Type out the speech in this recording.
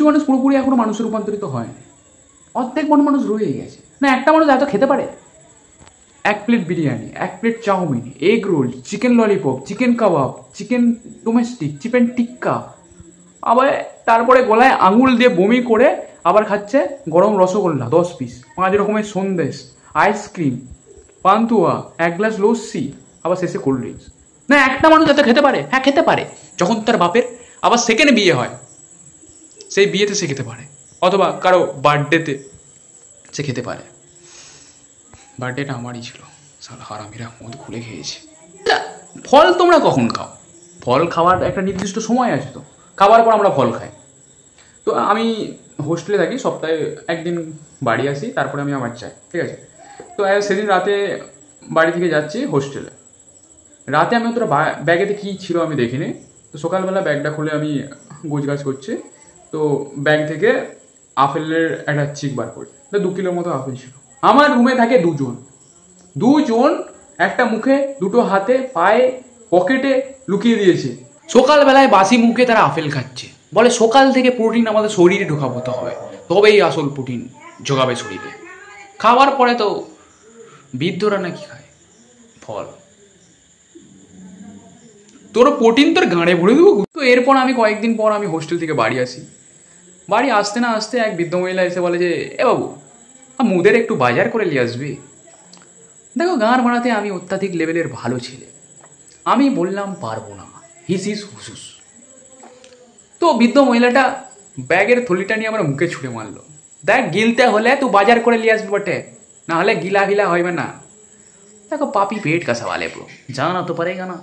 কিছু মানুষ পুরোপুরি এখনো মানুষে রূপান্তরিত হয়, অর্ধেক মানুষ রয়ে গেছে। না একটা মানুষ এত খেতে পারে, এক প্লেট বিরিয়ানি, এক plate chowmein, egg roll, chicken lollipop, chicken kebab, chicken domestic, chicken tikka, আবার তারপরে গলায় আঙুল দিয়ে বমি করে আবার খাচ্ছে গরম রসগোল্লা 10 পিস, 5 রকমের সন্দেশ, আইসক্রিম, পান্তুয়া, 1 গ্লাস লস্যি, আবার শেষে কোল্ড ড্রিঙ্কস। না একটা মানুষ এত খেতে পারে? হ্যাঁ খেতে পারে, যখন তার বাপের আবার সেকেন্ড বিয়ে হয়, সেই বিয়েতে সে খেতে পারে, অথবা কারো বার্থডেতে সে খেতে পারে। বার্থডেটা আমারই ছিল, সারা হারামিরা মদ খুলে খেয়েছে। ফল তোমরা কখন খাও? ফল খাওয়ার একটা নির্দিষ্ট সময় আছে তো, খাবার পর আমরা ফল খাই। তো আমি হোস্টেলে থাকি, সপ্তাহে একদিন বাড়ি আসি, তারপরে আমি আবার যাই, ঠিক আছে। তো সেদিন রাতে বাড়ি থেকে যাচ্ছি হোস্টেলে, রাতে আমি অতটা ব্যাগেতে কী ছিল আমি দেখিনি। তো সকালবেলা ব্যাগটা খুলে আমি গোছগাছ করছি, তো ব্যাগ থেকে আপেলের একটা চিক বার করি, 2 কিলোর মতো আপেল ছিল। আমার রুমে থাকে দুজন, একটা মুখে, দুটো হাতে, পায়ে, পকেটে লুকিয়ে দিয়েছে। সকালবেলায় বাসি মুখে তারা আপেল খাচ্ছে, বলে সকাল থেকে প্রোটিন আমাদের শরীরে ঢোকাতে হবে, তবেই আসল প্রোটিন জোগাবে শরীরে। খাওয়ার পরে তো বৃদ্ধরা নাকি খায় ফল, তোর প্রোটিন তোর গাঁড়ে ভরে দেবো। তো এরপর আমি কয়েকদিন পর আমি হোস্টেল থেকে বাড়ি আসি। বাড়ি আসতে না আসতে এক বৃদ্ধ মহিলা এসে বলে যে, এ বাবু মুদের একটু বাজার করে নিয়ে আসবি। দেখো গাঁর ভাড়াতে আমি অত্যাধিক লেভেলের ভালো ছেলে, আমি বললাম পারবো না, হিসিস হুসুস। তো বৃদ্ধ মহিলাটা ব্যাগের থলিটা নিয়ে আমার মুখে ছুঁড়ে মারলো, দেখ গিলতে হলে তুই বাজার করে নিয়ে আসবি বটে, না হলে গিলা গিলা হইবে না। দেখো পাপি পেট কাঁসা वाले ब्रो, जाना तो पड़ेगा ना।